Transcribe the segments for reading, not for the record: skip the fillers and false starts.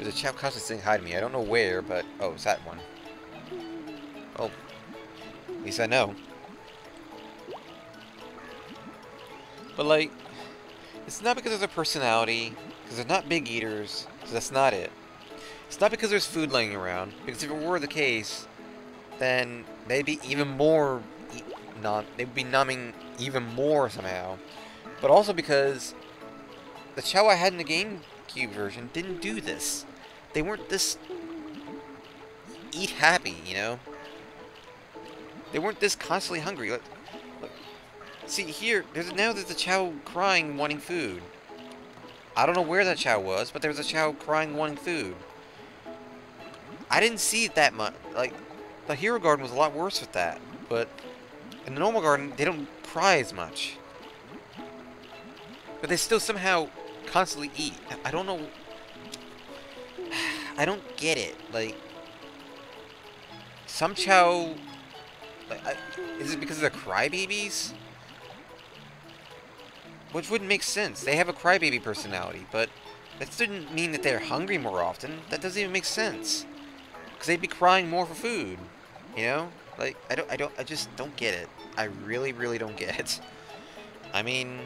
There's a Chao constantly saying hi to me. I don't know where, but... Oh, it's that one. Oh. At least I know. But, like... It's not because of their personality. Because they're not big eaters. So that's not it. It's not because there's food laying around. Because if it were the case... Then they'd be even more... They'd be numbing even more somehow. But also because... The Chao I had in the GameCube version didn't do this. They weren't this eat happy, you know? They weren't this constantly hungry. Look, see here, there's a Chao crying, wanting food. I don't know where that Chao was, but there was a Chao crying, wanting food. I didn't see it that much. Like, the Hero Garden was a lot worse with that, but in the normal garden, they don't cry as much. But they still somehow constantly eat. I don't know. I don't get it. Like, some Chao... Like, is it because they're crybabies? Which wouldn't make sense. They have a crybaby personality, but that didn't mean that they're hungry more often. That doesn't even make sense. Because they'd be crying more for food. You know? Like, I just don't get it. I really, really don't get it. I mean...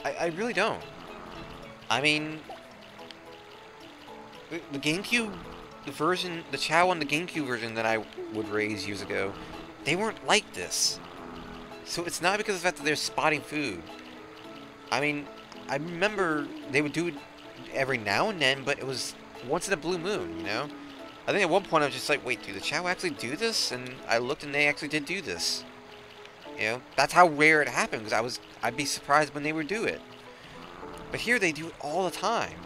I really don't. I mean... The GameCube version, the Chao on the GameCube version that I would raise years ago, they weren't like this. So it's not because of the fact that they're spotting food. I mean, I remember they would do it every now and then, but it was once in a blue moon, you know? I think at one point I was just like, wait, do the Chao actually do this? And I looked and they actually did do this. You know? That's how rare it happened, because I'd be surprised when they would do it. But here they do it all the time.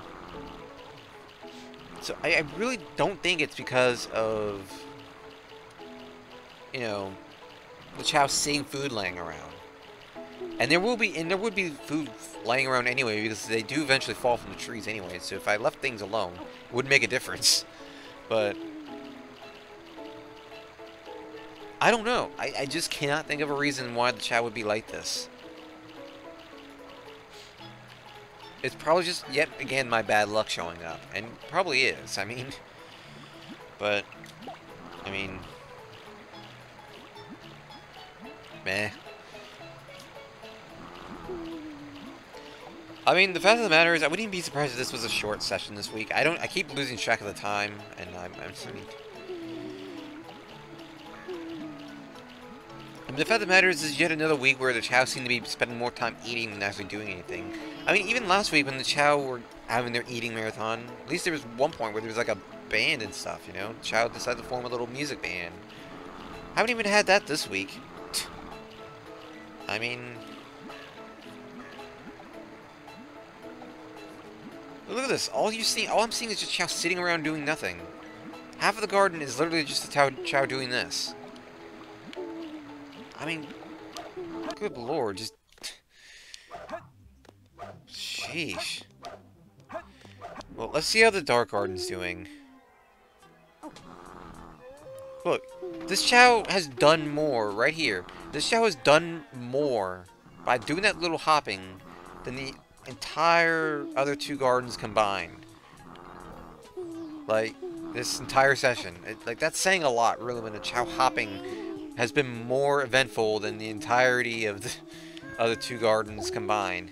So I really don't think it's because of, you know, the Chao seeing food laying around. And there would be food laying around anyway, because they do eventually fall from the trees anyway. So if I left things alone, it wouldn't make a difference. But I don't know. I just cannot think of a reason why the Chao would be like this. It's probably just, yet again, my bad luck showing up. And probably is. I mean... But... I mean... Meh. I mean, the fact of the matter is, I wouldn't even be surprised if this was a short session this week. I keep losing track of the time, and I'm I mean, the fact of the matter is yet another week where the Chao seem to be spending more time eating than actually doing anything. I mean, even last week when the Chao were having their eating marathon, at least there was one point where there was like a band and stuff, you know? Chao decided to form a little music band. I haven't even had that this week. I mean... Look at this. All I'm seeing is just Chao sitting around doing nothing. Half of the garden is literally just the Chao doing this. I mean, good lord, just... Sheesh. Well, let's see how the Dark Garden's doing. Look, this Chao has done more, right here. This Chao has done more by doing that little hopping than the entire other two gardens combined. Like, this entire session. Like, that's saying a lot, really, when the Chao hopping has been more eventful than the entirety of the other two gardens combined.